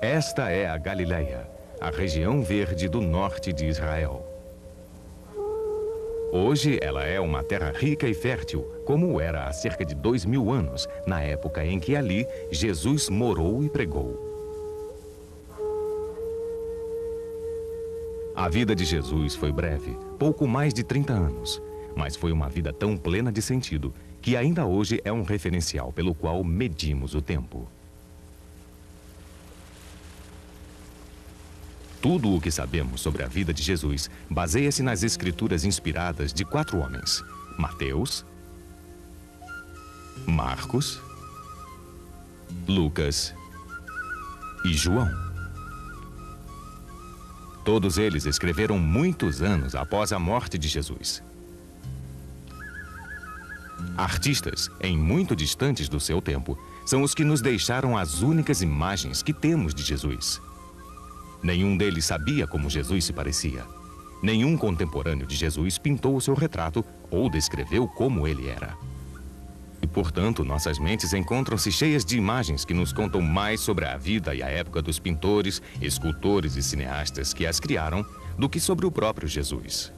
Esta é a Galileia, a região verde do norte de Israel. Hoje ela é uma terra rica e fértil, como era há cerca de 2000 anos, na época em que ali Jesus morou e pregou. A vida de Jesus foi breve, pouco mais de 30 anos, mas foi uma vida tão plena de sentido que ainda hoje é um referencial pelo qual medimos o tempo. Tudo o que sabemos sobre a vida de Jesus baseia-se nas escrituras inspiradas de 4 homens: Mateus, Marcos, Lucas e João. Todos eles escreveram muitos anos após a morte de Jesus. Artistas, em muito distantes do seu tempo, são os que nos deixaram as únicas imagens que temos de Jesus. Nenhum deles sabia como Jesus se parecia. Nenhum contemporâneo de Jesus pintou o seu retrato ou descreveu como ele era. E, portanto, nossas mentes encontram-se cheias de imagens que nos contam mais sobre a vida e a época dos pintores, escultores e cineastas que as criaram do que sobre o próprio Jesus.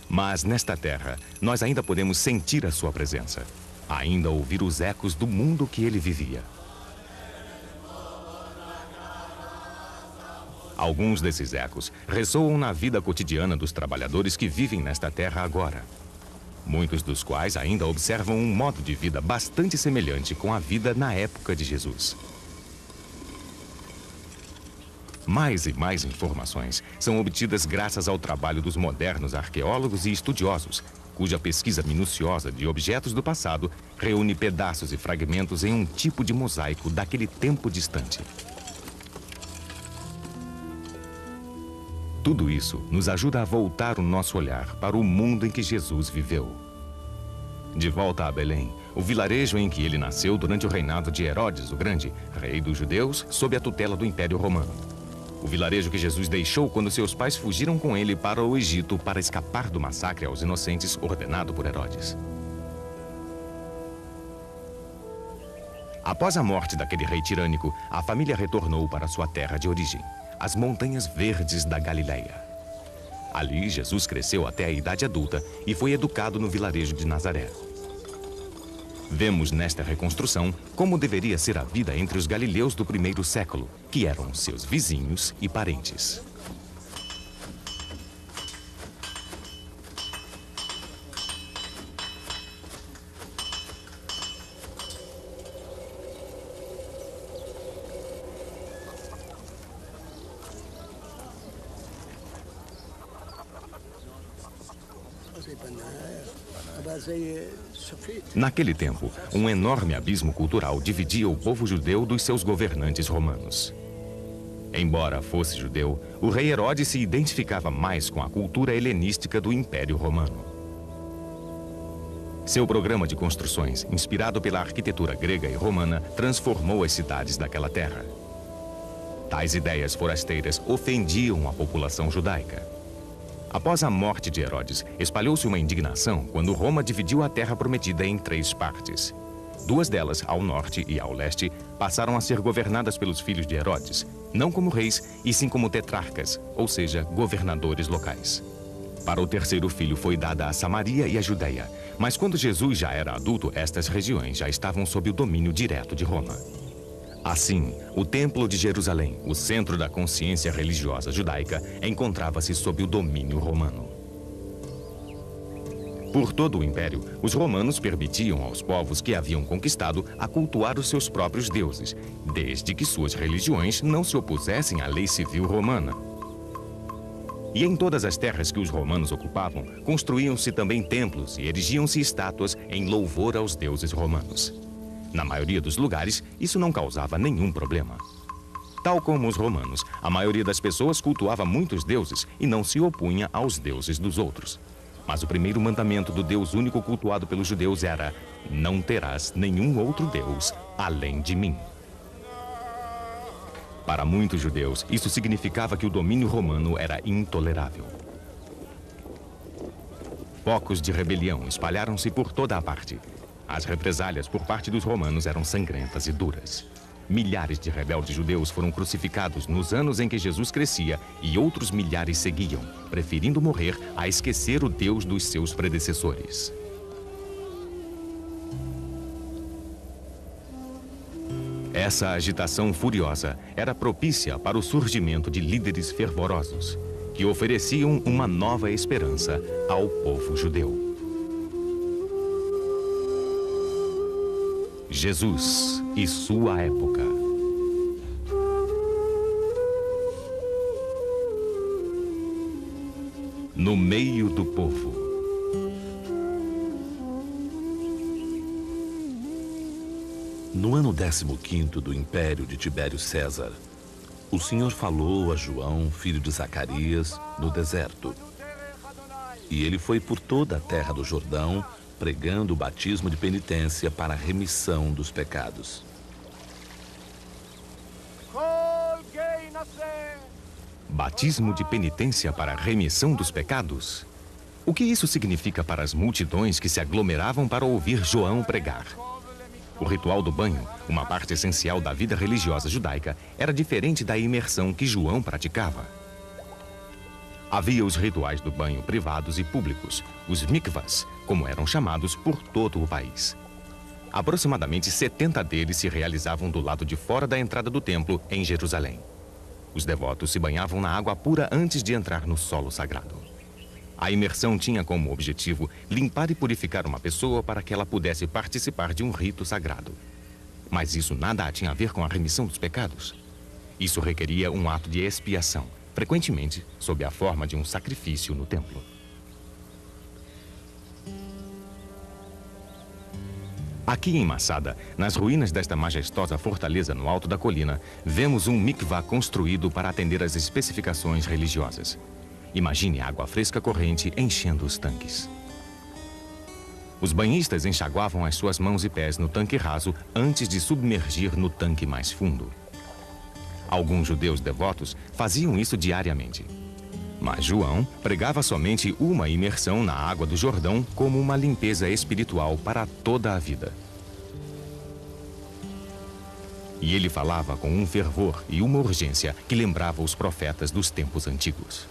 Mas nesta terra, nós ainda podemos sentir a sua presença, ainda ouvir os ecos do mundo que ele vivia. Alguns desses ecos ressoam na vida cotidiana dos trabalhadores que vivem nesta terra agora. Muitos dos quais ainda observam um modo de vida bastante semelhante com a vida na época de Jesus. Mais e mais informações são obtidas graças ao trabalho dos modernos arqueólogos e estudiosos, cuja pesquisa minuciosa de objetos do passado reúne pedaços e fragmentos em um tipo de mosaico daquele tempo distante. Tudo isso nos ajuda a voltar o nosso olhar para o mundo em que Jesus viveu. De volta a Belém, o vilarejo em que ele nasceu durante o reinado de Herodes o Grande, rei dos judeus, sob a tutela do Império Romano. O vilarejo que Jesus deixou quando seus pais fugiram com ele para o Egito para escapar do massacre aos inocentes ordenado por Herodes. Após a morte daquele rei tirânico, a família retornou para sua terra de origem, as montanhas verdes da Galileia. Ali, Jesus cresceu até a idade adulta e foi educado no vilarejo de Nazaré. Vemos nesta reconstrução como deveria ser a vida entre os galileus do primeiro século, que eram seus vizinhos e parentes. Naquele tempo, um enorme abismo cultural dividia o povo judeu dos seus governantes romanos. Embora fosse judeu, o rei Herodes se identificava mais com a cultura helenística do Império Romano. Seu programa de construções, inspirado pela arquitetura grega e romana, transformou as cidades daquela terra. Tais ideias forasteiras ofendiam a população judaica. Após a morte de Herodes, espalhou-se uma indignação quando Roma dividiu a terra prometida em 3 partes. 2 delas, ao norte e ao leste, passaram a ser governadas pelos filhos de Herodes, não como reis, e sim como tetrarcas, ou seja, governadores locais. Para o terceiro filho foi dada a Samaria e a Judeia, mas quando Jesus já era adulto, estas regiões já estavam sob o domínio direto de Roma. Assim, o Templo de Jerusalém, o centro da consciência religiosa judaica, encontrava-se sob o domínio romano. Por todo o império, os romanos permitiam aos povos que haviam conquistado a cultuar os seus próprios deuses, desde que suas religiões não se opusessem à lei civil romana. E em todas as terras que os romanos ocupavam, construíam-se também templos e erigiam-se estátuas em louvor aos deuses romanos. Na maioria dos lugares, isso não causava nenhum problema. Tal como os romanos, a maioria das pessoas cultuava muitos deuses e não se opunha aos deuses dos outros. Mas o primeiro mandamento do Deus único cultuado pelos judeus era: não terás nenhum outro Deus além de mim. Para muitos judeus, isso significava que o domínio romano era intolerável. Focos de rebelião espalharam-se por toda a parte. As represálias por parte dos romanos eram sangrentas e duras. Milhares de rebeldes judeus foram crucificados nos anos em que Jesus crescia e outros milhares seguiam, preferindo morrer a esquecer o Deus dos seus predecessores. Essa agitação furiosa era propícia para o surgimento de líderes fervorosos, que ofereciam uma nova esperança ao povo judeu. Jesus e sua época. No meio do povo. No ano 15º do Império de Tibério César, o Senhor falou a João, filho de Zacarias, no deserto. E ele foi por toda a terra do Jordão, pregando o batismo de penitência para a remissão dos pecados. Batismo de penitência para a remissão dos pecados? O que isso significa para as multidões que se aglomeravam para ouvir João pregar? O ritual do banho, uma parte essencial da vida religiosa judaica, era diferente da imersão que João praticava. Havia os rituais do banho privados e públicos, os mikvahs, como eram chamados por todo o país. Aproximadamente 70 deles se realizavam do lado de fora da entrada do templo, em Jerusalém. Os devotos se banhavam na água pura antes de entrar no solo sagrado. A imersão tinha como objetivo limpar e purificar uma pessoa para que ela pudesse participar de um rito sagrado. Mas isso nada tinha a ver com a remissão dos pecados. Isso requeria um ato de expiação, frequentemente sob a forma de um sacrifício no templo. Aqui em Massada, nas ruínas desta majestosa fortaleza no alto da colina, vemos um mikvah construído para atender às especificações religiosas. Imagine água fresca corrente enchendo os tanques. Os banhistas enxaguavam as suas mãos e pés no tanque raso antes de submergir no tanque mais fundo. Alguns judeus devotos faziam isso diariamente. Mas João pregava somente uma imersão na água do Jordão como uma limpeza espiritual para toda a vida. E ele falava com um fervor e uma urgência que lembrava os profetas dos tempos antigos.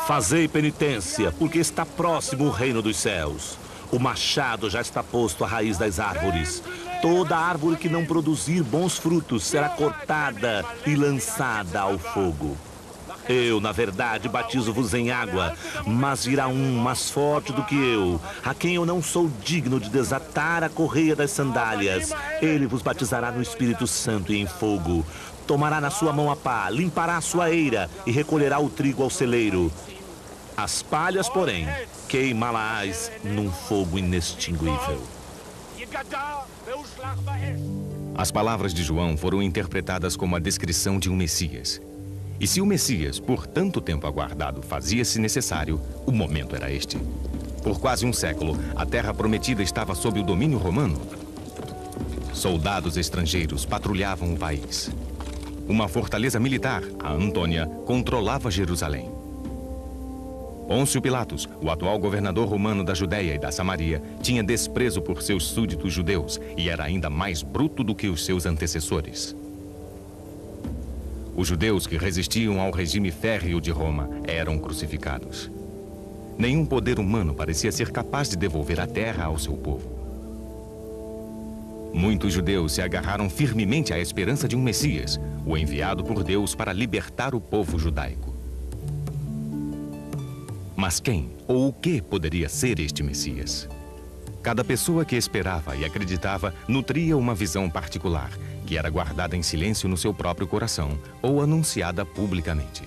Fazei penitência, porque está próximo o reino dos céus. O machado já está posto à raiz das árvores. Toda árvore que não produzir bons frutos será cortada e lançada ao fogo. Eu, na verdade, batizo-vos em água, mas virá um mais forte do que eu, a quem eu não sou digno de desatar a correia das sandálias. Ele vos batizará no Espírito Santo e em fogo. Tomará na sua mão a pá, limpará a sua eira e recolherá o trigo ao celeiro. As palhas, porém, queimá-las num fogo inextinguível. As palavras de João foram interpretadas como a descrição de um Messias. E se o Messias, por tanto tempo aguardado, fazia-se necessário, o momento era este. Por quase um século, a terra prometida estava sob o domínio romano. Soldados estrangeiros patrulhavam o país. Uma fortaleza militar, a Antônia, controlava Jerusalém. Pôncio Pilatos, o atual governador romano da Judéia e da Samaria, tinha desprezo por seus súditos judeus e era ainda mais bruto do que os seus antecessores. Os judeus que resistiam ao regime férreo de Roma eram crucificados. Nenhum poder humano parecia ser capaz de devolver a terra ao seu povo. Muitos judeus se agarraram firmemente à esperança de um Messias, o enviado por Deus para libertar o povo judaico. Mas quem ou o que poderia ser este Messias? Cada pessoa que esperava e acreditava nutria uma visão particular, que era guardada em silêncio no seu próprio coração ou anunciada publicamente.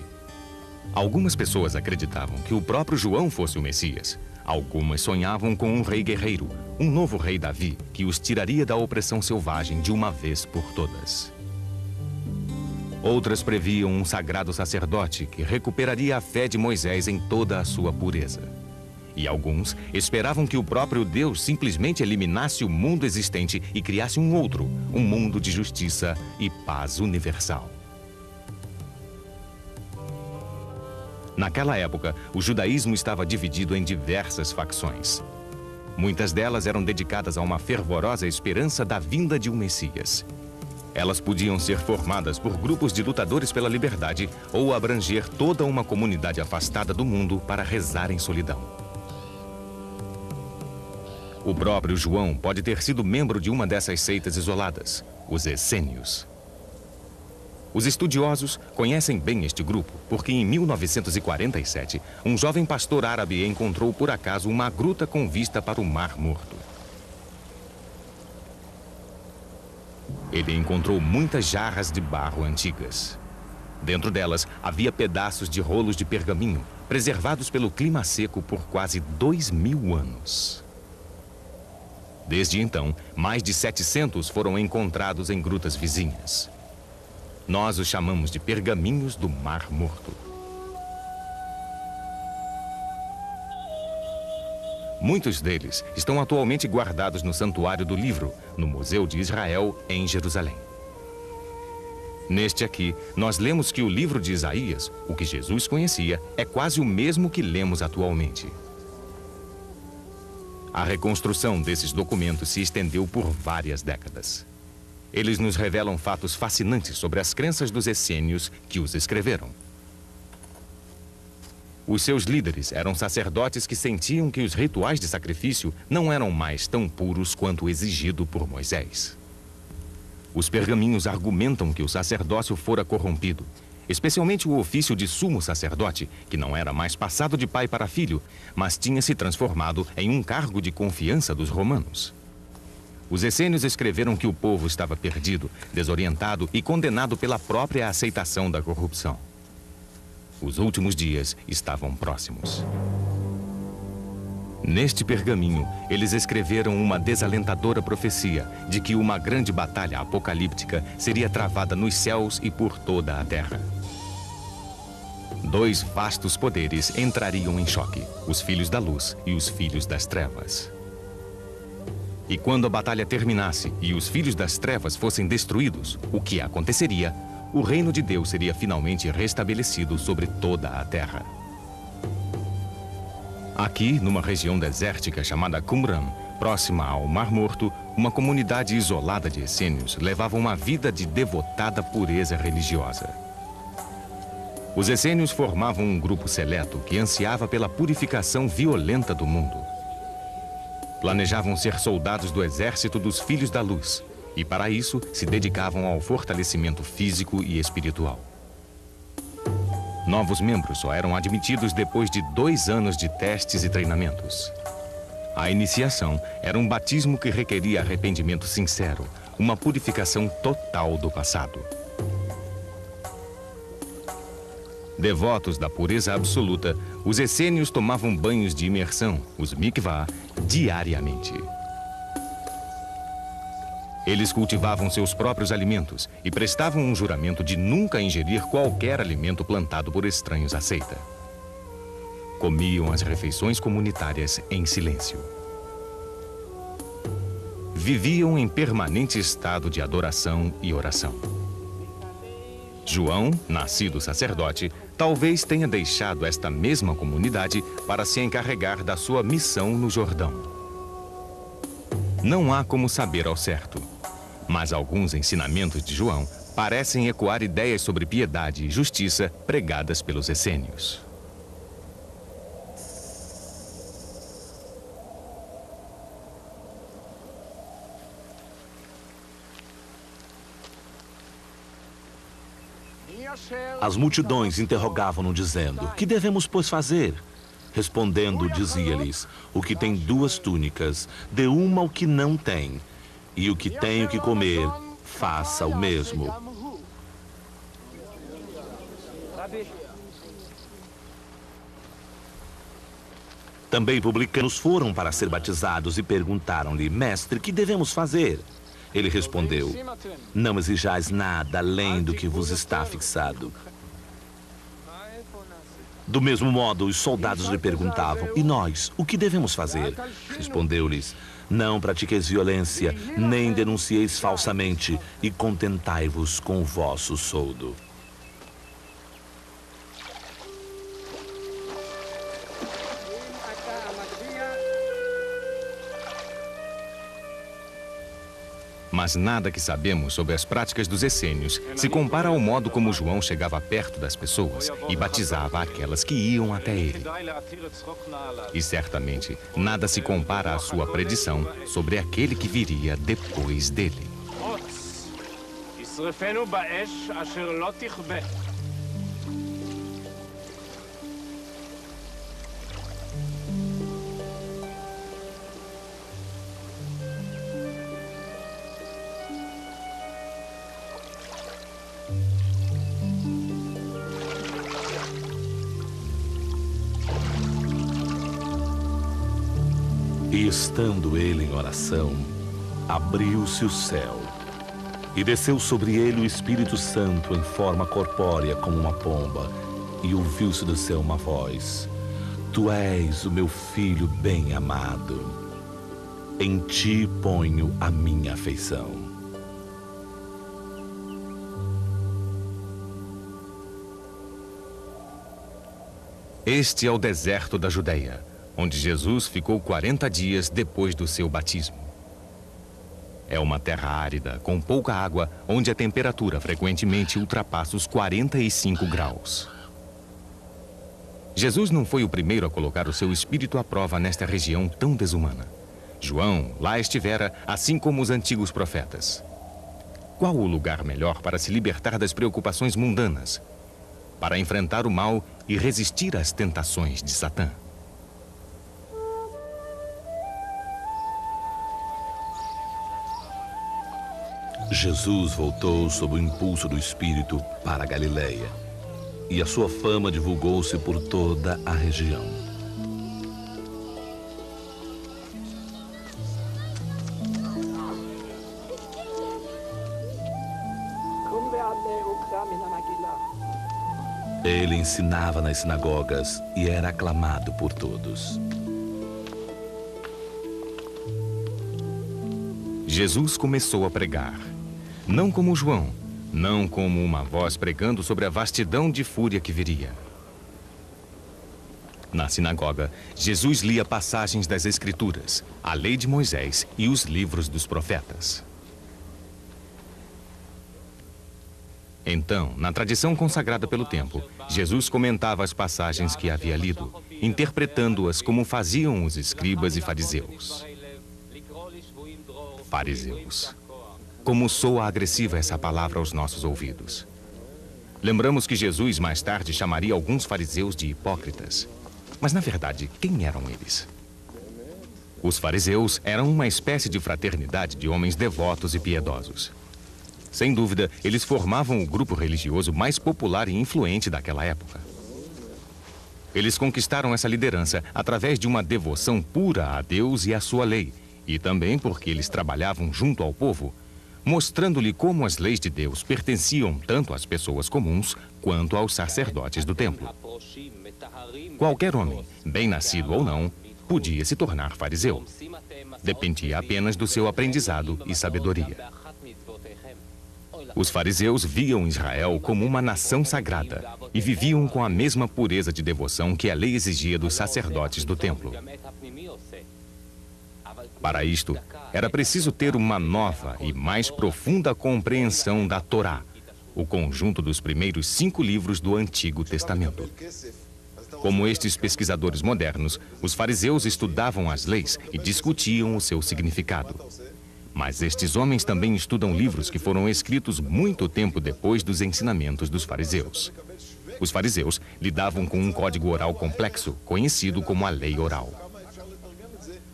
Algumas pessoas acreditavam que o próprio João fosse o Messias. Algumas sonhavam com um rei guerreiro, um novo rei Davi, que os tiraria da opressão selvagem de uma vez por todas. Outras previam um sagrado sacerdote que recuperaria a fé de Moisés em toda a sua pureza. E alguns esperavam que o próprio Deus simplesmente eliminasse o mundo existente e criasse um outro, um mundo de justiça e paz universal. Naquela época, o judaísmo estava dividido em diversas facções. Muitas delas eram dedicadas a uma fervorosa esperança da vinda de um Messias. Elas podiam ser formadas por grupos de lutadores pela liberdade ou abranger toda uma comunidade afastada do mundo para rezar em solidão. O próprio João pode ter sido membro de uma dessas seitas isoladas, os essênios. Os estudiosos conhecem bem este grupo porque em 1947, um jovem pastor árabe encontrou por acaso uma gruta com vista para o Mar Morto. Ele encontrou muitas jarras de barro antigas. Dentro delas havia pedaços de rolos de pergaminho, preservados pelo clima seco por quase 2000 anos. Desde então, mais de 700 foram encontrados em grutas vizinhas. Nós os chamamos de pergaminhos do Mar Morto. Muitos deles estão atualmente guardados no Santuário do Livro, no Museu de Israel, em Jerusalém. Neste aqui, nós lemos que o livro de Isaías, o que Jesus conhecia, é quase o mesmo que lemos atualmente. A reconstrução desses documentos se estendeu por várias décadas. Eles nos revelam fatos fascinantes sobre as crenças dos essênios que os escreveram. Os seus líderes eram sacerdotes que sentiam que os rituais de sacrifício não eram mais tão puros quanto exigido por Moisés. Os pergaminhos argumentam que o sacerdócio fora corrompido, especialmente o ofício de sumo sacerdote, que não era mais passado de pai para filho, mas tinha se transformado em um cargo de confiança dos romanos. Os essênios escreveram que o povo estava perdido, desorientado e condenado pela própria aceitação da corrupção. Os últimos dias estavam próximos. Neste pergaminho, eles escreveram uma desalentadora profecia de que uma grande batalha apocalíptica seria travada nos céus e por toda a terra. Dois vastos poderes entrariam em choque, os filhos da luz e os filhos das trevas. E quando a batalha terminasse e os filhos das trevas fossem destruídos, o que aconteceria? O reino de Deus seria finalmente restabelecido sobre toda a terra. Aqui, numa região desértica chamada Qumran, próxima ao Mar Morto, uma comunidade isolada de essênios levava uma vida de devotada pureza religiosa. Os essênios formavam um grupo seleto que ansiava pela purificação violenta do mundo. Planejavam ser soldados do exército dos Filhos da Luz e, para isso, se dedicavam ao fortalecimento físico e espiritual. Novos membros só eram admitidos depois de 2 anos de testes e treinamentos. A iniciação era um batismo que requeria arrependimento sincero, uma purificação total do passado. Devotos da pureza absoluta, os essênios tomavam banhos de imersão, os mikvah, diariamente. Eles cultivavam seus próprios alimentos e prestavam um juramento de nunca ingerir qualquer alimento plantado por estranhos à seita. Comiam as refeições comunitárias em silêncio. Viviam em permanente estado de adoração e oração. João, nascido sacerdote, talvez tenha deixado esta mesma comunidade para se encarregar da sua missão no Jordão. Não há como saber ao certo, mas alguns ensinamentos de João parecem ecoar ideias sobre piedade e justiça pregadas pelos essênios. As multidões interrogavam-no, dizendo: "Que devemos, pois, fazer?" Respondendo, dizia-lhes: "O que tem 2 túnicas, dê uma ao que não tem, e o que tem o que comer, faça o mesmo." Também publicanos foram para ser batizados e perguntaram-lhe: "Mestre, que devemos fazer?" Ele respondeu: "Não exijais nada além do que vos está fixado." Do mesmo modo, os soldados lhe perguntavam: "E nós, o que devemos fazer?" Respondeu-lhes: "Não pratiqueis violência, nem denuncieis falsamente, e contentai-vos com o vosso soldo." Mas nada que sabemos sobre as práticas dos essênios se compara ao modo como João chegava perto das pessoas e batizava aquelas que iam até ele. E certamente nada se compara à sua predição sobre aquele que viria depois dele. E estando ele em oração, abriu-se o céu, e desceu sobre ele o Espírito Santo em forma corpórea como uma pomba, e ouviu-se do céu uma voz: Tu és o meu filho bem-amado, em ti ponho a minha afeição. Este é o deserto da Judeia, onde Jesus ficou 40 dias depois do seu batismo. É uma terra árida, com pouca água, onde a temperatura frequentemente ultrapassa os 45 graus. Jesus não foi o primeiro a colocar o seu espírito à prova nesta região tão desumana. João lá estivera, assim como os antigos profetas. Qual o lugar melhor para se libertar das preocupações mundanas, para enfrentar o mal e resistir às tentações de Satã? Jesus voltou sob o impulso do Espírito para a Galileia, e a sua fama divulgou-se por toda a região. Ele ensinava nas sinagogas e era aclamado por todos. Jesus começou a pregar. Não como João, não como uma voz pregando sobre a vastidão de fúria que viria. Na sinagoga, Jesus lia passagens das Escrituras, a lei de Moisés e os livros dos profetas. Então, na tradição consagrada pelo templo, Jesus comentava as passagens que havia lido, interpretando-as como faziam os escribas e fariseus. Fariseus. Como soa agressiva essa palavra aos nossos ouvidos. Lembramos que Jesus mais tarde chamaria alguns fariseus de hipócritas. Mas, na verdade, quem eram eles? Os fariseus eram uma espécie de fraternidade de homens devotos e piedosos. Sem dúvida, eles formavam o grupo religioso mais popular e influente daquela época. Eles conquistaram essa liderança através de uma devoção pura a Deus e à sua lei, e também porque eles trabalhavam junto ao povo, mostrando-lhe como as leis de Deus pertenciam tanto às pessoas comuns quanto aos sacerdotes do templo. Qualquer homem, bem nascido ou não, podia se tornar fariseu. Dependia apenas do seu aprendizado e sabedoria. Os fariseus viam Israel como uma nação sagrada e viviam com a mesma pureza de devoção que a lei exigia dos sacerdotes do templo. Para isto, era preciso ter uma nova e mais profunda compreensão da Torá, o conjunto dos primeiros 5 livros do Antigo Testamento. Como estes pesquisadores modernos, os fariseus estudavam as leis e discutiam o seu significado. Mas estes homens também estudam livros que foram escritos muito tempo depois dos ensinamentos dos fariseus. Os fariseus lidavam com um código oral complexo, conhecido como a lei oral.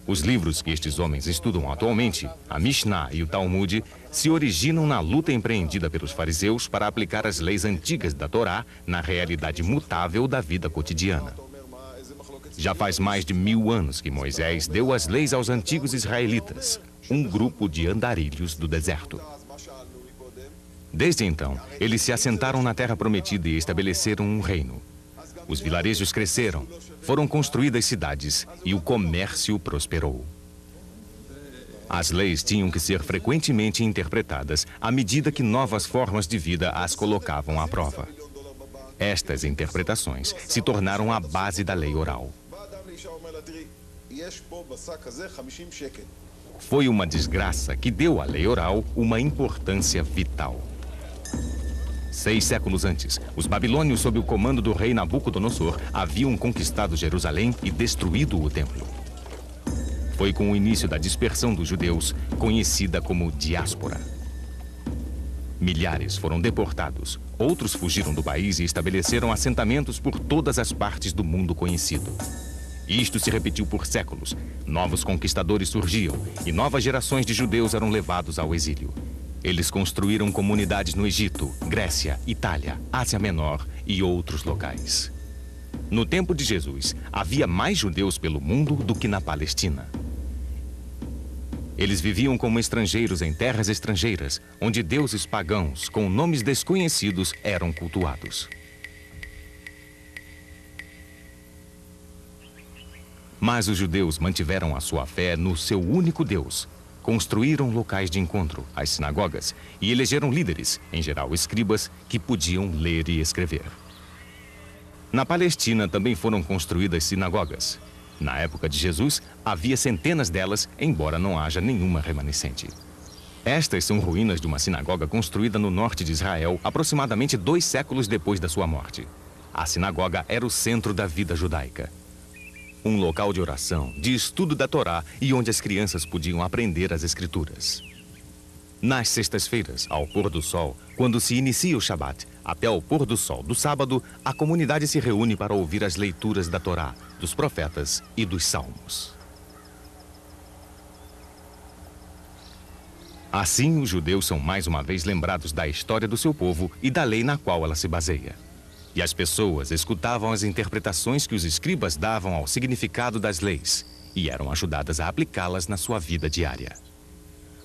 Os livros que estes homens estudam atualmente, a Mishnah e o Talmud, se originam na luta empreendida pelos fariseus para aplicar as leis antigas da Torá na realidade mutável da vida cotidiana. Já faz mais de 1000 anos que Moisés deu as leis aos antigos israelitas, um grupo de andarilhos do deserto. Desde então, eles se assentaram na terra prometida e estabeleceram um reino. Os vilarejos cresceram, foram construídas cidades e o comércio prosperou. As leis tinham que ser frequentemente interpretadas à medida que novas formas de vida as colocavam à prova. Estas interpretações se tornaram a base da lei oral. Foi uma desgraça que deu à lei oral uma importância vital. 6 séculos antes, os babilônios, sob o comando do rei Nabucodonosor, haviam conquistado Jerusalém e destruído o templo. Foi com o início da dispersão dos judeus, conhecida como diáspora. Milhares foram deportados, outros fugiram do país e estabeleceram assentamentos por todas as partes do mundo conhecido. Isto se repetiu por séculos. Novos conquistadores surgiam e novas gerações de judeus eram levados ao exílio. Eles construíram comunidades no Egito, Grécia, Itália, Ásia Menor e outros locais. No tempo de Jesus, havia mais judeus pelo mundo do que na Palestina. Eles viviam como estrangeiros em terras estrangeiras, onde deuses pagãos com nomes desconhecidos eram cultuados. Mas os judeus mantiveram a sua fé no seu único Deus. Construíram locais de encontro, as sinagogas, e elegeram líderes, em geral escribas, que podiam ler e escrever. Na Palestina também foram construídas sinagogas. Na época de Jesus, havia centenas delas, embora não haja nenhuma remanescente. Estas são ruínas de uma sinagoga construída no norte de Israel, aproximadamente 2 séculos depois da sua morte. A sinagoga era o centro da vida judaica. Um local de oração, de estudo da Torá e onde as crianças podiam aprender as Escrituras. Nas sextas-feiras, ao pôr do sol, quando se inicia o Shabat, até ao pôr do sol do sábado, a comunidade se reúne para ouvir as leituras da Torá, dos profetas e dos salmos. Assim, os judeus são mais uma vez lembrados da história do seu povo e da lei na qual ela se baseia. E as pessoas escutavam as interpretações que os escribas davam ao significado das leis e eram ajudadas a aplicá-las na sua vida diária.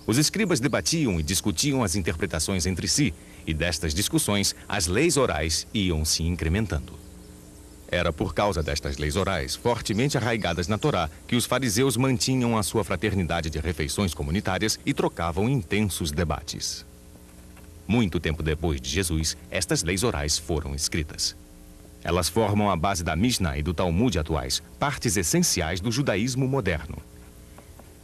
Os escribas debatiam e discutiam as interpretações entre si, e destas discussões, as leis orais iam se incrementando. Era por causa destas leis orais, fortemente arraigadas na Torá, que os fariseus mantinham a sua fraternidade de refeições comunitárias e trocavam intensos debates. Muito tempo depois de Jesus, estas leis orais foram escritas. Elas formam a base da Mishnah e do Talmud atuais, partes essenciais do judaísmo moderno.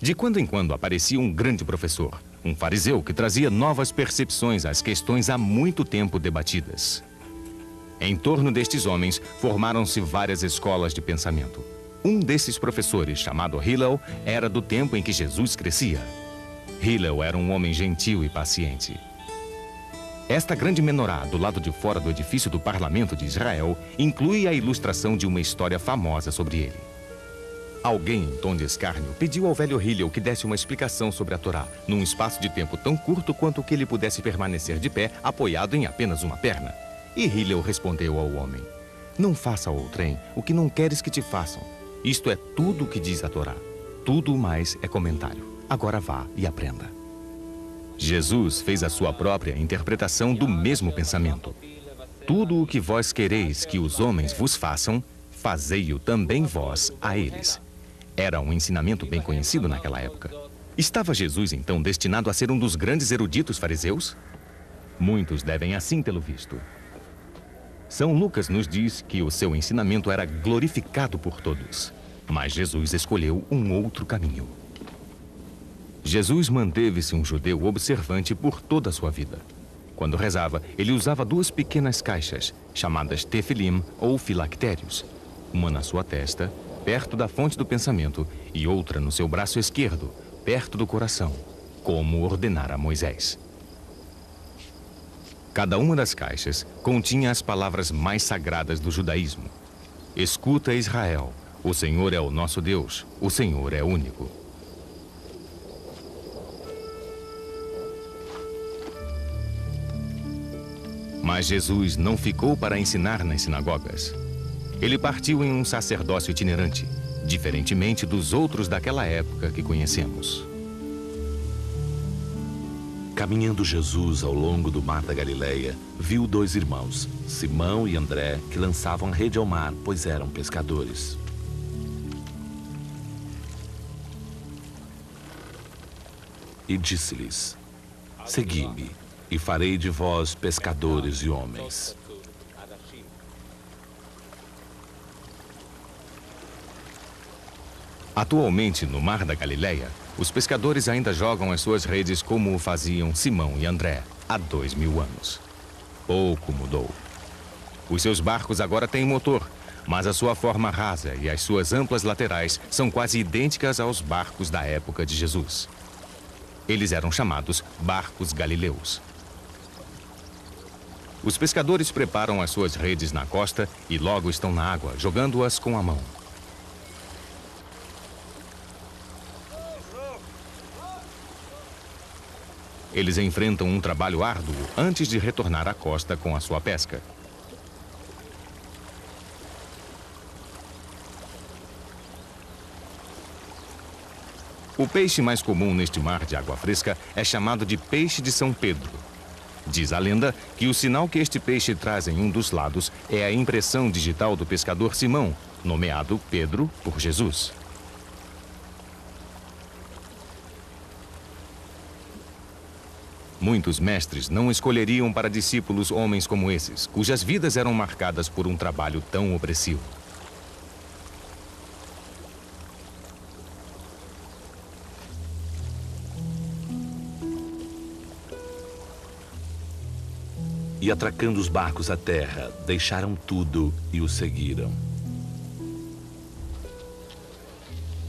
De quando em quando aparecia um grande professor, um fariseu que trazia novas percepções às questões há muito tempo debatidas. Em torno destes homens, formaram-se várias escolas de pensamento. Um desses professores, chamado Hillel, era do tempo em que Jesus crescia. Hillel era um homem gentil e paciente. Esta grande menorá, do lado de fora do edifício do Parlamento de Israel, inclui a ilustração de uma história famosa sobre ele. Alguém, em tom de escárnio, pediu ao velho Hillel que desse uma explicação sobre a Torá, num espaço de tempo tão curto quanto que ele pudesse permanecer de pé, apoiado em apenas uma perna. E Hillel respondeu ao homem: "Não faça, outrem, o que não queres que te façam. Isto é tudo o que diz a Torá. Tudo mais é comentário. Agora vá e aprenda." Jesus fez a sua própria interpretação do mesmo pensamento. Tudo o que vós quereis que os homens vos façam, fazei-o também vós a eles. Era um ensinamento bem conhecido naquela época. Estava Jesus, então, destinado a ser um dos grandes eruditos fariseus? Muitos devem assim tê-lo visto. São Lucas nos diz que o seu ensinamento era glorificado por todos. Mas Jesus escolheu um outro caminho. Jesus manteve-se um judeu observante por toda a sua vida. Quando rezava, ele usava 2 pequenas caixas, chamadas tefilim ou filactérios. Uma na sua testa, perto da fonte do pensamento, e outra no seu braço esquerdo, perto do coração, como ordenara Moisés. Cada uma das caixas continha as palavras mais sagradas do judaísmo. Escuta, Israel, o Senhor é o nosso Deus, o Senhor é único. Mas Jesus não ficou para ensinar nas sinagogas. Ele partiu em um sacerdócio itinerante, diferentemente dos outros daquela época que conhecemos. Caminhando Jesus ao longo do mar da Galileia, viu 2 irmãos, Simão e André, que lançavam a rede ao mar, pois eram pescadores. E disse-lhes: "Segui-me, e farei de vós pescadores de homens." Atualmente, no Mar da Galileia, os pescadores ainda jogam as suas redes como o faziam Simão e André há 2000 anos. Pouco mudou. Os seus barcos agora têm motor, mas a sua forma rasa e as suas amplas laterais são quase idênticas aos barcos da época de Jesus. Eles eram chamados barcos galileus. Os pescadores preparam as suas redes na costa e logo estão na água, jogando-as com a mão. Eles enfrentam um trabalho árduo antes de retornar à costa com a sua pesca. O peixe mais comum neste mar de água fresca é chamado de peixe de São Pedro. Diz a lenda que o sinal que este peixe traz em um dos lados é a impressão digital do pescador Simão, nomeado Pedro por Jesus. Muitos mestres não escolheriam para discípulos homens como esses, cujas vidas eram marcadas por um trabalho tão opressivo. E atracando os barcos à terra, deixaram tudo e o seguiram.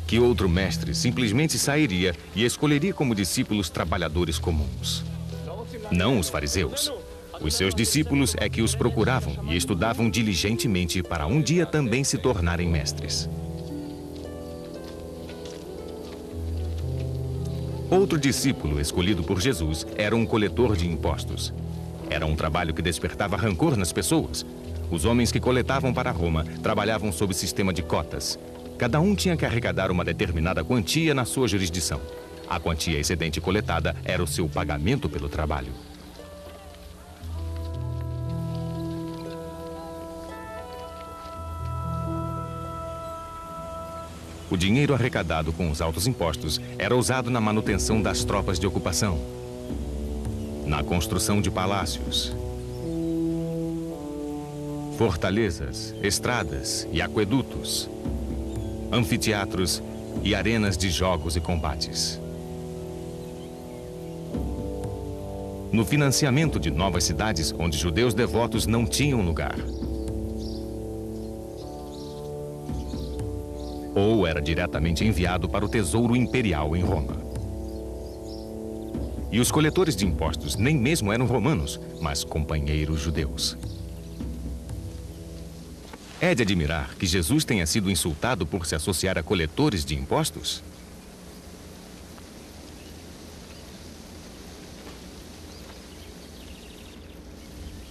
Que outro mestre simplesmente sairia e escolheria como discípulos trabalhadores comuns? Não os fariseus. Os seus discípulos é que os procuravam e estudavam diligentemente para um dia também se tornarem mestres. Outro discípulo escolhido por Jesus era um coletor de impostos. Era um trabalho que despertava rancor nas pessoas. Os homens que coletavam para Roma trabalhavam sob sistema de cotas. Cada um tinha que arrecadar uma determinada quantia na sua jurisdição. A quantia excedente coletada era o seu pagamento pelo trabalho. O dinheiro arrecadado com os altos impostos era usado na manutenção das tropas de ocupação, na construção de palácios, fortalezas, estradas e aquedutos, anfiteatros e arenas de jogos e combates. No financiamento de novas cidades onde judeus devotos não tinham lugar. Ou era diretamente enviado para o tesouro imperial em Roma. E os coletores de impostos nem mesmo eram romanos, mas companheiros judeus. É de admirar que Jesus tenha sido insultado por se associar a coletores de impostos?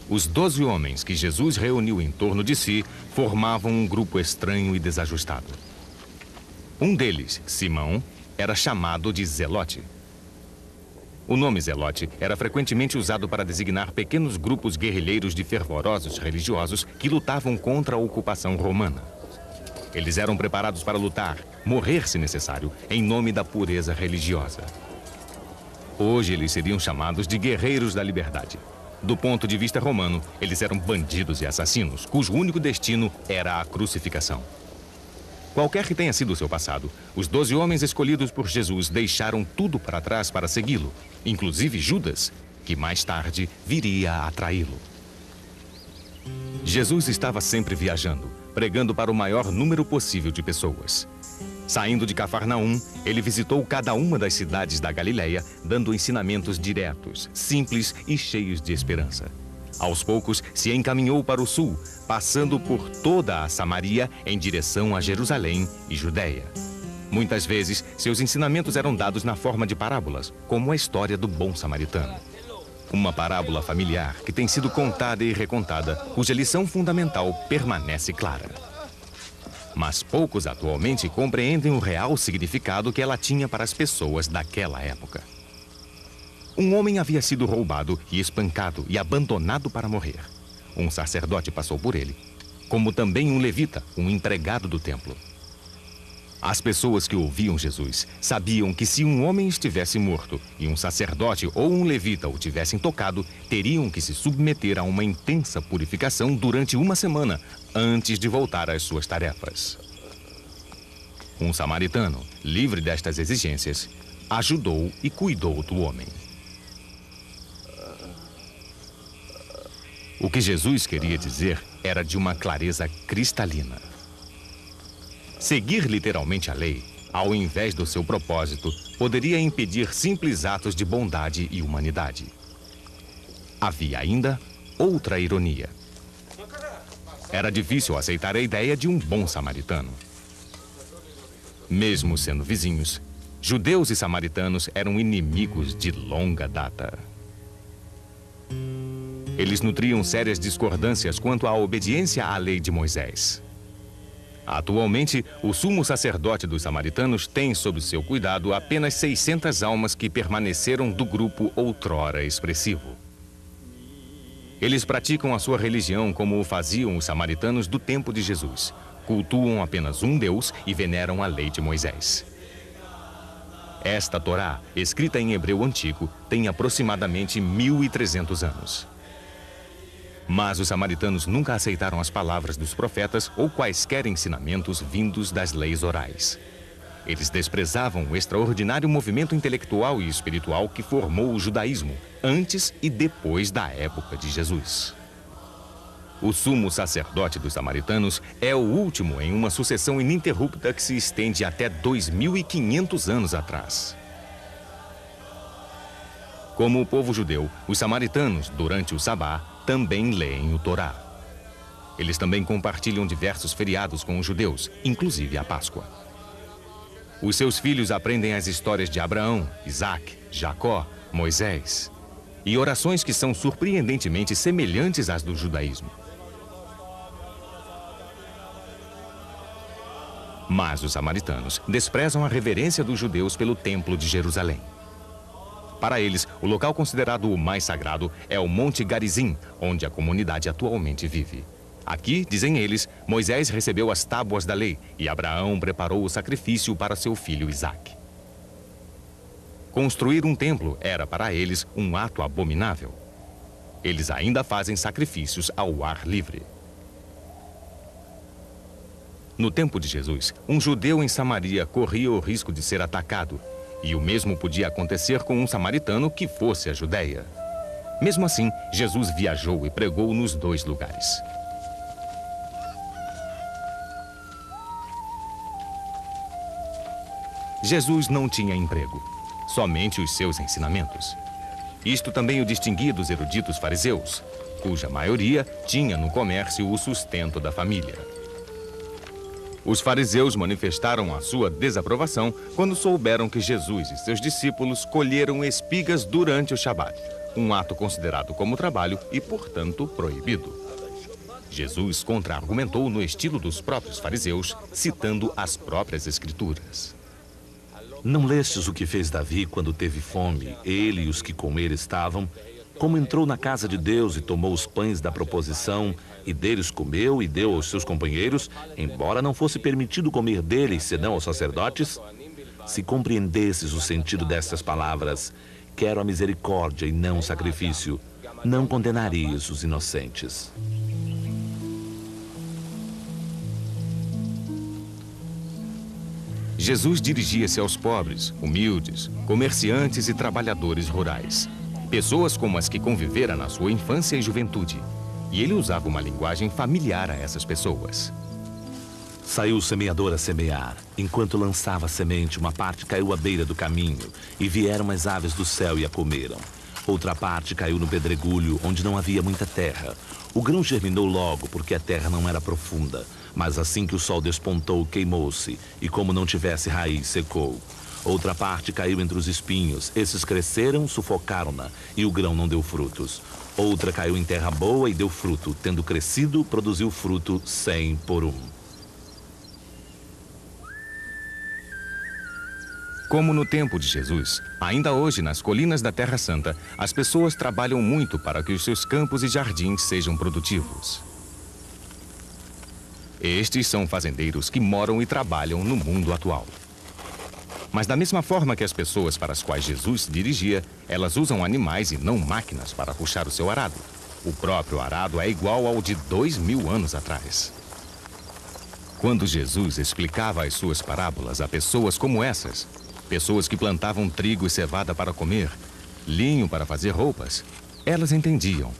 Os 12 homens que Jesus reuniu em torno de si formavam um grupo estranho e desajustado. Um deles, Simão, era chamado de Zelote. O nome Zelote era frequentemente usado para designar pequenos grupos guerrilheiros de fervorosos religiosos que lutavam contra a ocupação romana. Eles eram preparados para lutar, morrer se necessário, em nome da pureza religiosa. Hoje eles seriam chamados de guerreiros da liberdade. Do ponto de vista romano, eles eram bandidos e assassinos, cujo único destino era a crucificação. Qualquer que tenha sido o seu passado, os 12 homens escolhidos por Jesus deixaram tudo para trás para segui-lo, inclusive Judas, que mais tarde viria a traí-lo. Jesus estava sempre viajando, pregando para o maior número possível de pessoas. Saindo de Cafarnaum, ele visitou cada uma das cidades da Galileia, dando ensinamentos diretos, simples e cheios de esperança. Aos poucos, se encaminhou para o sul, passando por toda a Samaria em direção a Jerusalém e Judeia. Muitas vezes, seus ensinamentos eram dados na forma de parábolas, como a história do bom samaritano. Uma parábola familiar que tem sido contada e recontada, cuja lição fundamental permanece clara. Mas poucos atualmente compreendem o real significado que ela tinha para as pessoas daquela época. Um homem havia sido roubado e espancado e abandonado para morrer. Um sacerdote passou por ele, como também um levita, um empregado do templo. As pessoas que ouviam Jesus sabiam que se um homem estivesse morto e um sacerdote ou um levita o tivessem tocado, teriam que se submeter a uma intensa purificação durante uma semana antes de voltar às suas tarefas. Um samaritano, livre destas exigências, ajudou e cuidou do homem. O que Jesus queria dizer era de uma clareza cristalina. Seguir literalmente a lei, ao invés do seu propósito, poderia impedir simples atos de bondade e humanidade. Havia ainda outra ironia. Era difícil aceitar a ideia de um bom samaritano. Mesmo sendo vizinhos, judeus e samaritanos eram inimigos de longa data. Eles nutriam sérias discordâncias quanto à obediência à lei de Moisés. Atualmente, o sumo sacerdote dos samaritanos tem sob seu cuidado apenas 600 almas que permaneceram do grupo outrora expressivo. Eles praticam a sua religião como o faziam os samaritanos do tempo de Jesus. Cultuam apenas um Deus e veneram a lei de Moisés. Esta Torá, escrita em hebreu antigo, tem aproximadamente 1.300 anos. Mas os samaritanos nunca aceitaram as palavras dos profetas ou quaisquer ensinamentos vindos das leis orais. Eles desprezavam o extraordinário movimento intelectual e espiritual que formou o judaísmo antes e depois da época de Jesus. O sumo sacerdote dos samaritanos é o último em uma sucessão ininterrupta que se estende até 2.500 anos atrás. Como o povo judeu, os samaritanos, durante o Sabá, também leem o Torá. Eles também compartilham diversos feriados com os judeus, inclusive a Páscoa. Os seus filhos aprendem as histórias de Abraão, Isaac, Jacó, Moisés e orações que são surpreendentemente semelhantes às do judaísmo. Mas os samaritanos desprezam a reverência dos judeus pelo Templo de Jerusalém. Para eles, o local considerado o mais sagrado é o Monte Garizim, onde a comunidade atualmente vive. Aqui, dizem eles, Moisés recebeu as tábuas da lei e Abraão preparou o sacrifício para seu filho Isaac. Construir um templo era para eles um ato abominável. Eles ainda fazem sacrifícios ao ar livre. No tempo de Jesus, um judeu em Samaria corria o risco de ser atacado. E o mesmo podia acontecer com um samaritano que fosse a Judéia. Mesmo assim, Jesus viajou e pregou nos dois lugares. Jesus não tinha emprego, somente os seus ensinamentos. Isto também o distinguia dos eruditos fariseus, cuja maioria tinha no comércio o sustento da família. Os fariseus manifestaram a sua desaprovação quando souberam que Jesus e seus discípulos colheram espigas durante o Shabat, um ato considerado como trabalho e, portanto, proibido. Jesus contra-argumentou no estilo dos próprios fariseus, citando as próprias Escrituras. Não lestes o que fez Davi quando teve fome, ele e os que com ele estavam, como entrou na casa de Deus e tomou os pães da proposição, e deles comeu e deu aos seus companheiros, embora não fosse permitido comer deles, senão aos sacerdotes? Se compreendesses o sentido destas palavras, quero a misericórdia e não o sacrifício, não condenarias os inocentes. Jesus dirigia-se aos pobres, humildes, comerciantes e trabalhadores rurais. Pessoas como as que convivera na sua infância e juventude. E ele usava uma linguagem familiar a essas pessoas. Saiu o semeador a semear. Enquanto lançava a semente, uma parte caiu à beira do caminho, e vieram as aves do céu e a comeram. Outra parte caiu no pedregulho, onde não havia muita terra. O grão germinou logo, porque a terra não era profunda. Mas assim que o sol despontou, queimou-se, e como não tivesse raiz, secou. Outra parte caiu entre os espinhos. Esses cresceram, sufocaram-na, e o grão não deu frutos. Outra caiu em terra boa e deu fruto. Tendo crescido, produziu fruto 100 por 1. Como no tempo de Jesus, ainda hoje nas colinas da Terra Santa, as pessoas trabalham muito para que os seus campos e jardins sejam produtivos. Estes são fazendeiros que moram e trabalham no mundo atual. Mas da mesma forma que as pessoas para as quais Jesus se dirigia, elas usam animais e não máquinas para puxar o seu arado. O próprio arado é igual ao de 2000 anos atrás. Quando Jesus explicava as suas parábolas a pessoas como essas, Pessoas que plantavam trigo e cevada para comer, linho para fazer roupas. Elas entendiam,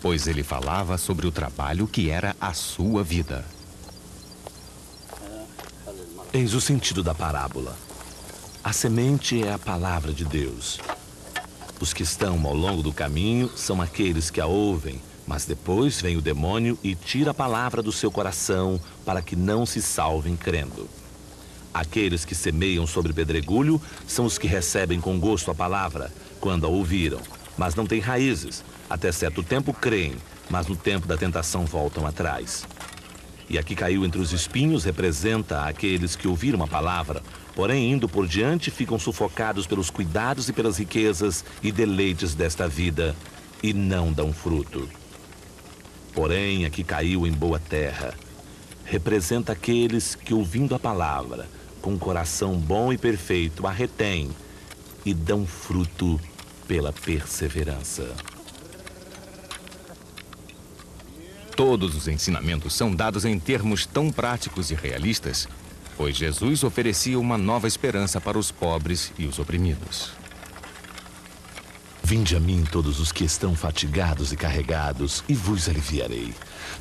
pois ele falava sobre o trabalho que era a sua vida. Eis o sentido da parábola. A semente é a palavra de Deus. Os que estão ao longo do caminho são aqueles que a ouvem, mas depois vem o demônio e tira a palavra do seu coração para que não se salvem crendo. Aqueles que semeiam sobre pedregulho são os que recebem com gosto a palavra, quando a ouviram, mas não têm raízes. Até certo tempo creem, mas no tempo da tentação voltam atrás. E a que caiu entre os espinhos representa aqueles que ouviram a palavra, porém indo por diante ficam sufocados pelos cuidados e pelas riquezas e deleites desta vida e não dão fruto. Porém a que caiu em boa terra representa aqueles que ouvindo a palavra, com um coração bom e perfeito, a retêm e dão fruto pela perseverança. Todos os ensinamentos são dados em termos tão práticos e realistas, pois Jesus oferecia uma nova esperança para os pobres e os oprimidos. Vinde a mim todos os que estão fatigados e carregados, e vos aliviarei.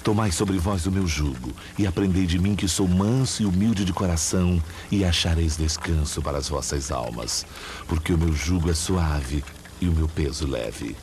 Tomai sobre vós o meu jugo, e aprendei de mim que sou manso e humilde de coração, e achareis descanso para as vossas almas, porque o meu jugo é suave e o meu peso leve.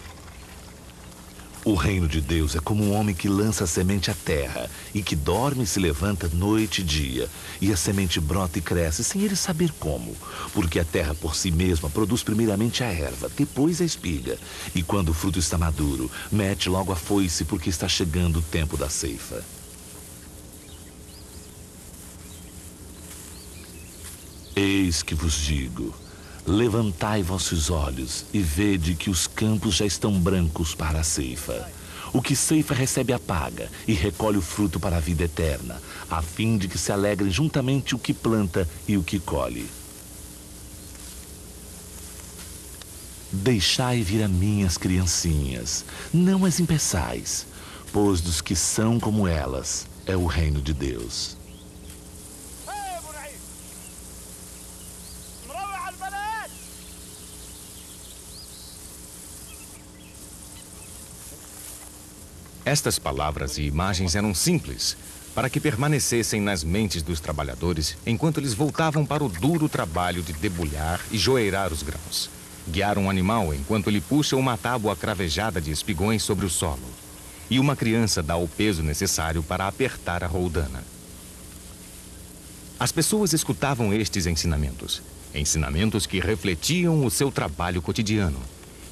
O reino de Deus é como um homem que lança a semente à terra e que dorme e se levanta noite e dia, e a semente brota e cresce sem ele saber como, porque a terra por si mesma produz primeiramente a erva, depois a espiga, e quando o fruto está maduro, mete logo a foice, porque está chegando o tempo da ceifa. Eis que vos digo: levantai vossos olhos e vede que os campos já estão brancos para a ceifa. O que ceifa recebe a paga e recolhe o fruto para a vida eterna, a fim de que se alegrem juntamente o que planta e o que colhe. Deixai vir a mim as criancinhas, não as impeçais, pois dos que são como elas é o reino de Deus. Estas palavras e imagens eram simples, para que permanecessem nas mentes dos trabalhadores enquanto eles voltavam para o duro trabalho de debulhar e joeirar os grãos. Guiar um animal enquanto ele puxa uma tábua cravejada de espigões sobre o solo. E uma criança dá o peso necessário para apertar a roldana. As pessoas escutavam estes ensinamentos, ensinamentos que refletiam o seu trabalho cotidiano.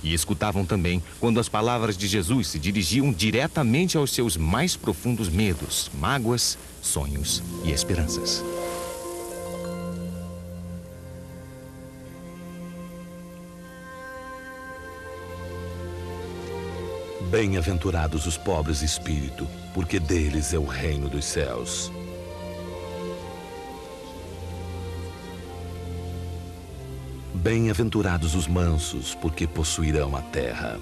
E escutavam também quando as palavras de Jesus se dirigiam diretamente aos seus mais profundos medos, mágoas, sonhos e esperanças. Bem-aventurados os pobres de espírito, porque deles é o reino dos céus. Bem-aventurados os mansos, porque possuirão a terra.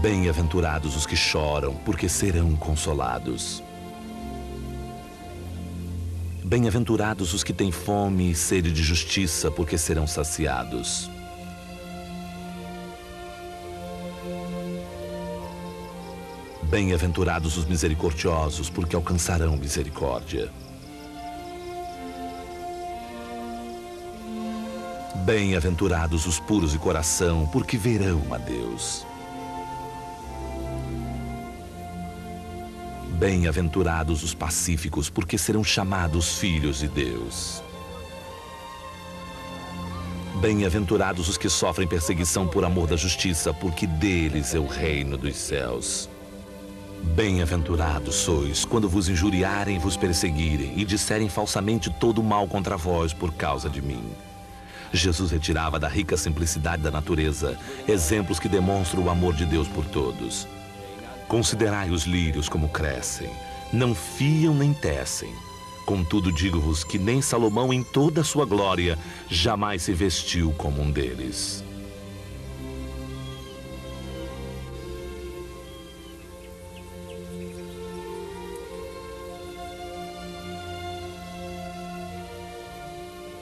Bem-aventurados os que choram, porque serão consolados. Bem-aventurados os que têm fome e sede de justiça, porque serão saciados. Bem-aventurados os misericordiosos, porque alcançarão misericórdia. Bem-aventurados os puros de coração, porque verão a Deus. Bem-aventurados os pacíficos, porque serão chamados filhos de Deus. Bem-aventurados os que sofrem perseguição por amor da justiça, porque deles é o reino dos céus. Bem-aventurados sois quando vos injuriarem e vos perseguirem e disserem falsamente todo o mal contra vós por causa de mim. Jesus retirava da rica simplicidade da natureza exemplos que demonstram o amor de Deus por todos. Considerai os lírios como crescem, não fiam nem tecem. Contudo, digo-vos que nem Salomão, em toda a sua glória, jamais se vestiu como um deles.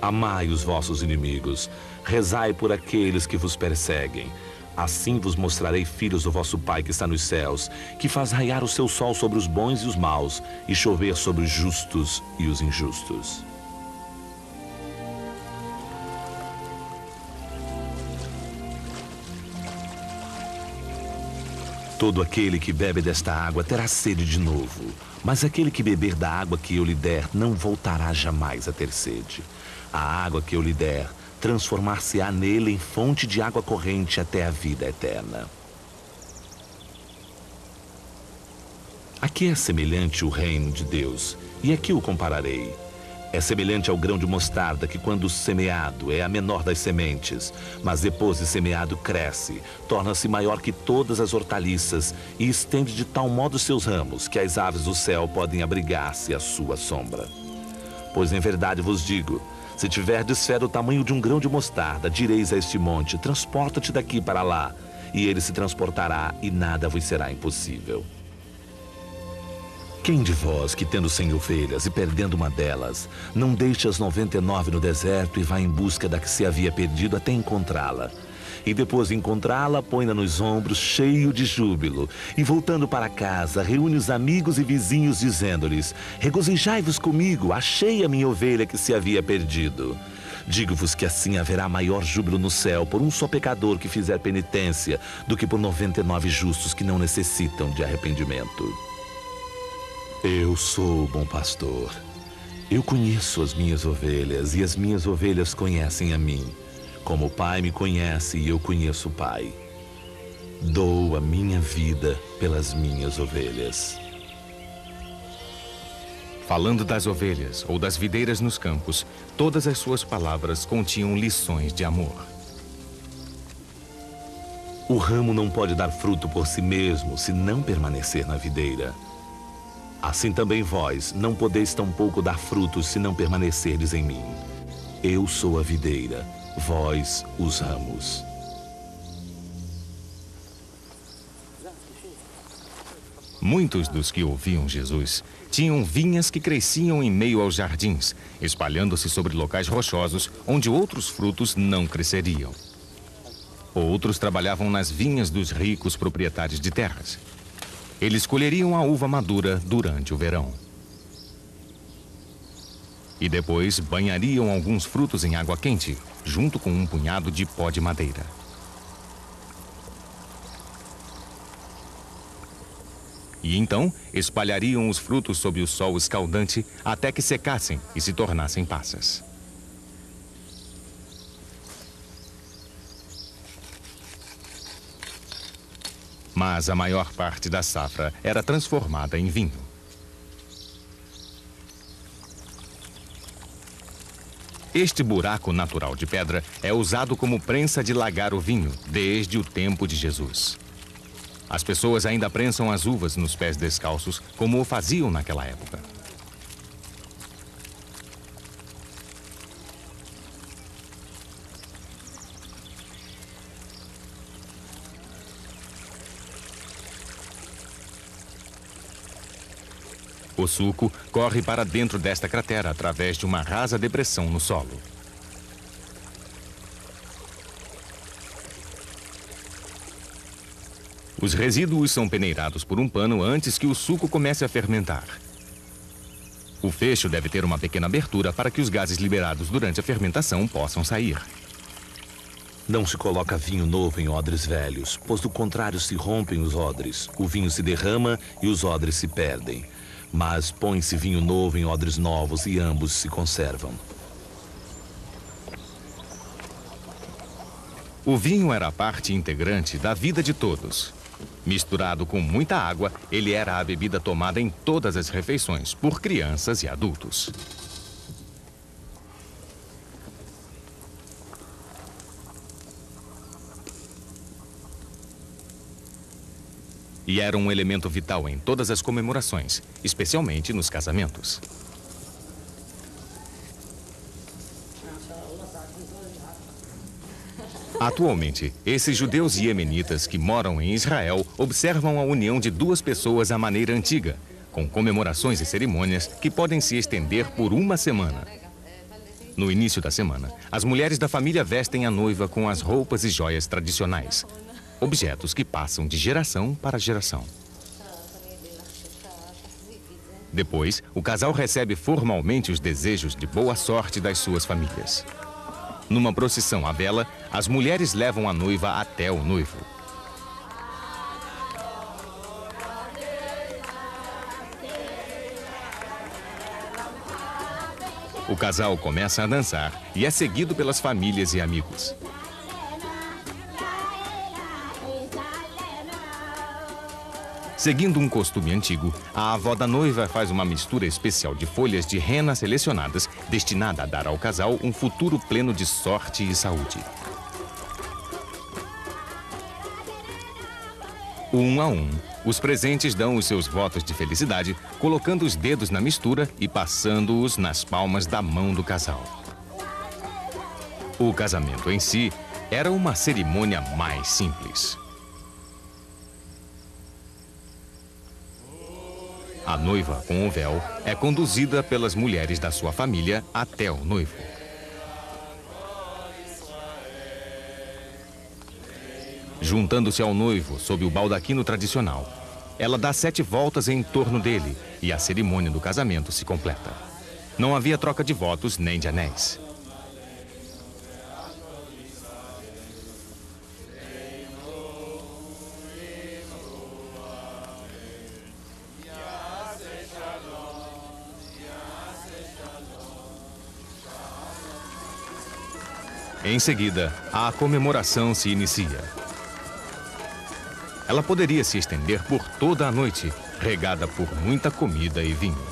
Amai os vossos inimigos, rezai por aqueles que vos perseguem. Assim vos mostrarei filhos do vosso Pai que está nos céus, que faz raiar o seu sol sobre os bons e os maus, e chover sobre os justos e os injustos. Todo aquele que bebe desta água terá sede de novo, mas aquele que beber da água que eu lhe der não voltará jamais a ter sede. A água que eu lhe der transformar-se-á nele em fonte de água corrente até a vida eterna. Aqui é semelhante o reino de Deus, e aqui o compararei. É semelhante ao grão de mostarda que, quando semeado, é a menor das sementes, mas depois de semeado cresce, torna-se maior que todas as hortaliças e estende de tal modo seus ramos que as aves do céu podem abrigar-se à sua sombra. Pois em verdade vos digo, se tiverdes fé do tamanho de um grão de mostarda, direis a este monte, transporta-te daqui para lá, e ele se transportará e nada vos será impossível. Quem de vós, que tendo 100 ovelhas e perdendo uma delas, não deixa as 99 no deserto e vai em busca da que se havia perdido até encontrá-la? E depois de encontrá-la, põe-na nos ombros, cheio de júbilo. E voltando para casa, reúne os amigos e vizinhos, dizendo-lhes: regozijai-vos comigo, achei a minha ovelha que se havia perdido. Digo-vos que assim haverá maior júbilo no céu por um só pecador que fizer penitência, do que por 99 justos que não necessitam de arrependimento. Eu sou o bom pastor. Eu conheço as minhas ovelhas e as minhas ovelhas conhecem a mim. Como o Pai me conhece e eu conheço o Pai. Dou a minha vida pelas minhas ovelhas. Falando das ovelhas ou das videiras nos campos, todas as suas palavras continham lições de amor. O ramo não pode dar fruto por si mesmo se não permanecer na videira. Assim também vós não podeis tampouco dar frutos se não permanecerdes em mim. Eu sou a videira, vós os ramos. Muitos dos que ouviam Jesus tinham vinhas que cresciam em meio aos jardins, espalhando-se sobre locais rochosos onde outros frutos não cresceriam. Outros trabalhavam nas vinhas dos ricos proprietários de terras. Eles colheriam a uva madura durante o verão. E depois banhariam alguns frutos em água quente, junto com um punhado de pó de madeira. E então espalhariam os frutos sob o sol escaldante até que secassem e se tornassem passas. Mas a maior parte da safra era transformada em vinho. Este buraco natural de pedra é usado como prensa de lagar o vinho desde o tempo de Jesus. As pessoas ainda prensam as uvas nos pés descalços, como o faziam naquela época. O suco corre para dentro desta cratera através de uma rasa depressão no solo. Os resíduos são peneirados por um pano antes que o suco comece a fermentar. O fecho deve ter uma pequena abertura para que os gases liberados durante a fermentação possam sair. Não se coloca vinho novo em odres velhos, pois do contrário se rompem os odres, o vinho se derrama e os odres se perdem. Mas põe-se vinho novo em odres novos e ambos se conservam. O vinho era a parte integrante da vida de todos. Misturado com muita água, ele era a bebida tomada em todas as refeições, por crianças e adultos. E era um elemento vital em todas as comemorações, especialmente nos casamentos. Atualmente, esses judeus iemenitas que moram em Israel observam a união de duas pessoas à maneira antiga, com comemorações e cerimônias que podem se estender por uma semana. No início da semana, as mulheres da família vestem a noiva com as roupas e joias tradicionais, objetos que passam de geração para geração. Depois, o casal recebe formalmente os desejos de boa sorte das suas famílias. Numa procissão à vela, as mulheres levam a noiva até o noivo. O casal começa a dançar e é seguido pelas famílias e amigos. Seguindo um costume antigo, a avó da noiva faz uma mistura especial de folhas de rena selecionadas, destinada a dar ao casal um futuro pleno de sorte e saúde. Um a um, os presentes dão os seus votos de felicidade, colocando os dedos na mistura e passando-os nas palmas da mão do casal. O casamento em si era uma cerimônia mais simples. A noiva, com o véu, é conduzida pelas mulheres da sua família até o noivo. Juntando-se ao noivo sob o baldaquino tradicional, ela dá 7 voltas em torno dele e a cerimônia do casamento se completa. Não havia troca de votos nem de anéis. Em seguida, a comemoração se inicia. Ela poderia se estender por toda a noite, regada por muita comida e vinho.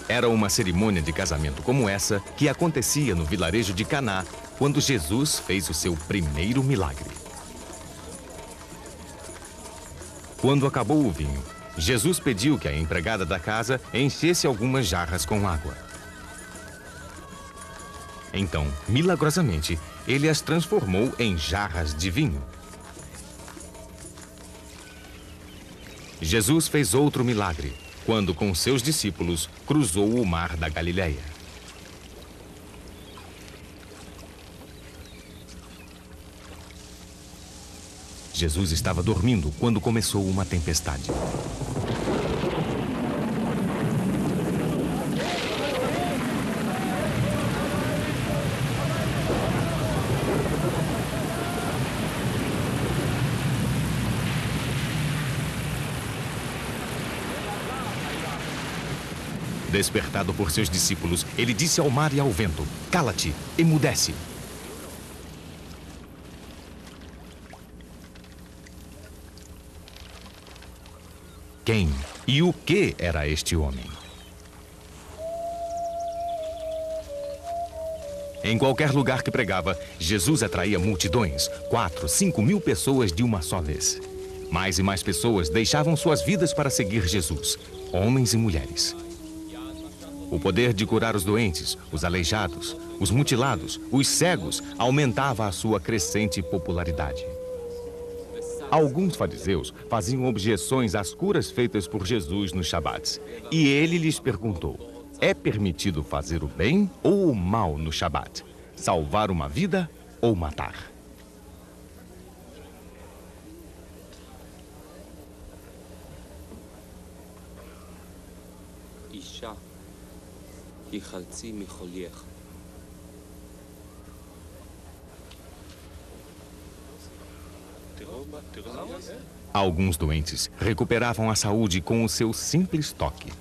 Era uma cerimônia de casamento como essa que acontecia no vilarejo de Caná, quando Jesus fez o seu primeiro milagre. Quando acabou o vinho, Jesus pediu que a empregada da casa enchesse algumas jarras com água. Então, milagrosamente, ele as transformou em jarras de vinho. Jesus fez outro milagre, quando com seus discípulos cruzou o mar da Galileia. Jesus estava dormindo quando começou uma tempestade. Despertado por seus discípulos, ele disse ao mar e ao vento: "Cala-te, emudece." Quem e o que era este homem? Em qualquer lugar que pregava, Jesus atraía multidões, 4, 5 mil pessoas de uma só vez. Mais e mais pessoas deixavam suas vidas para seguir Jesus, homens e mulheres. O poder de curar os doentes, os aleijados, os mutilados, os cegos, aumentava a sua crescente popularidade. Alguns fariseus faziam objeções às curas feitas por Jesus nos Shabats. E ele lhes perguntou: é permitido fazer o bem ou o mal no Shabat? Salvar uma vida ou matar? Alguns doentes recuperavam a saúde com o seu simples toque.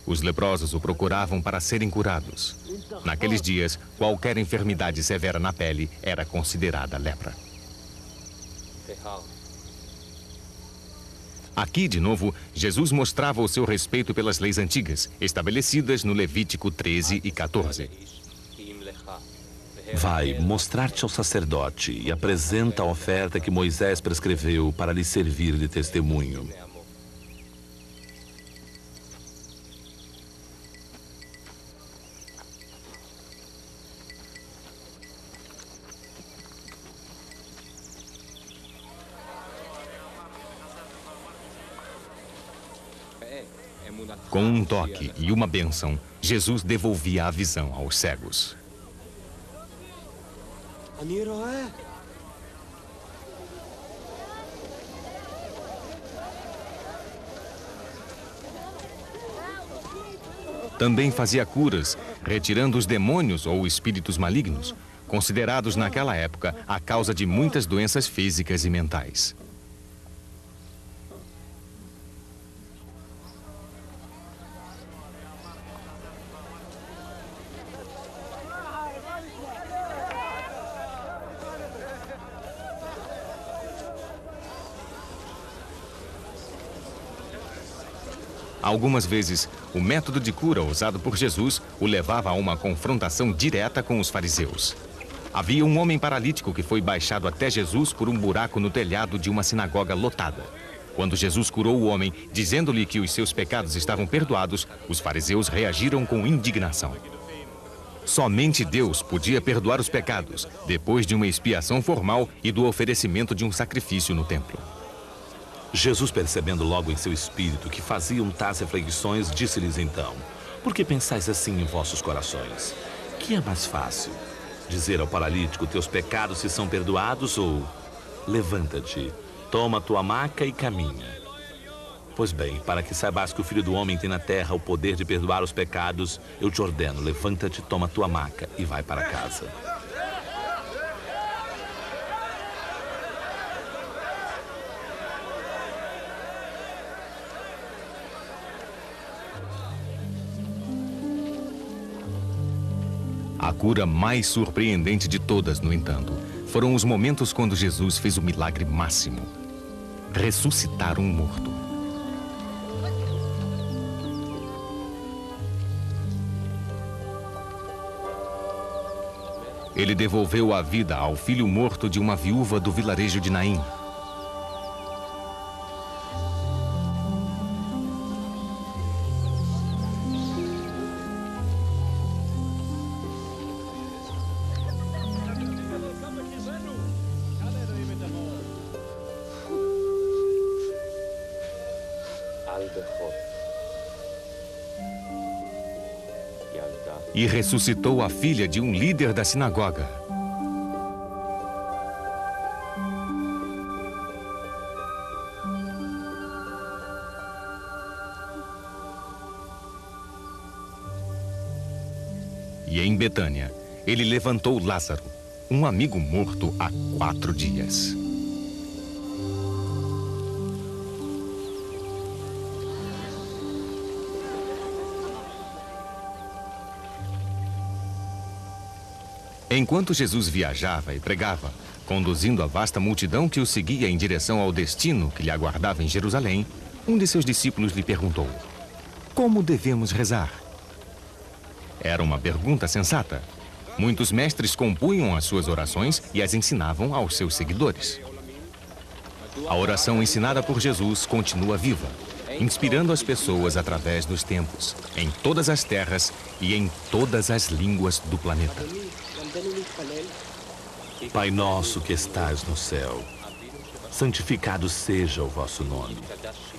Os leprosos o procuravam para serem curados. Naqueles dias, qualquer enfermidade severa na pele era considerada lepra. Aqui, de novo, Jesus mostrava o seu respeito pelas leis antigas, estabelecidas no Levítico 13 e 14. Vai mostrar-te ao sacerdote e apresenta a oferta que Moisés prescreveu para lhe servir de testemunho. Com um toque e uma bênção, Jesus devolvia a visão aos cegos. Também fazia curas, retirando os demônios ou espíritos malignos, considerados naquela época a causa de muitas doenças físicas e mentais. Algumas vezes, o método de cura usado por Jesus o levava a uma confrontação direta com os fariseus. Havia um homem paralítico que foi baixado até Jesus por um buraco no telhado de uma sinagoga lotada. Quando Jesus curou o homem, dizendo-lhe que os seus pecados estavam perdoados, os fariseus reagiram com indignação. Somente Deus podia perdoar os pecados, depois de uma expiação formal e do oferecimento de um sacrifício no templo. Jesus, percebendo logo em seu espírito que faziam tais reflexões, disse-lhes então: por que pensais assim em vossos corações? Que é mais fácil? Dizer ao paralítico: teus pecados se são perdoados, ou levanta-te, toma tua maca e caminha? Pois bem, para que saibas que o Filho do Homem tem na terra o poder de perdoar os pecados, eu te ordeno: levanta-te, toma tua maca e vai para casa. A cura mais surpreendente de todas, no entanto, foram os momentos quando Jesus fez o milagre máximo: ressuscitar um morto. Ele devolveu a vida ao filho morto de uma viúva do vilarejo de Naim. E ressuscitou a filha de um líder da sinagoga. E em Betânia, ele levantou Lázaro, um amigo morto há 4 dias. Enquanto Jesus viajava e pregava, conduzindo a vasta multidão que o seguia em direção ao destino que lhe aguardava em Jerusalém, um de seus discípulos lhe perguntou: como devemos rezar? Era uma pergunta sensata. Muitos mestres compunham as suas orações e as ensinavam aos seus seguidores. A oração ensinada por Jesus continua viva, inspirando as pessoas através dos tempos, em todas as terras e em todas as línguas do planeta. Pai nosso que estais no céu, santificado seja o vosso nome.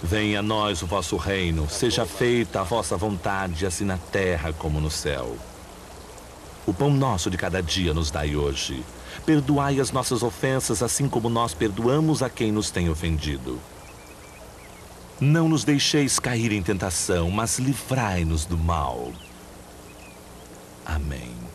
Venha a nós o vosso reino, seja feita a vossa vontade, assim na terra como no céu. O pão nosso de cada dia nos dai hoje. Perdoai as nossas ofensas, assim como nós perdoamos a quem nos tem ofendido. Não nos deixeis cair em tentação, mas livrai-nos do mal. Amém.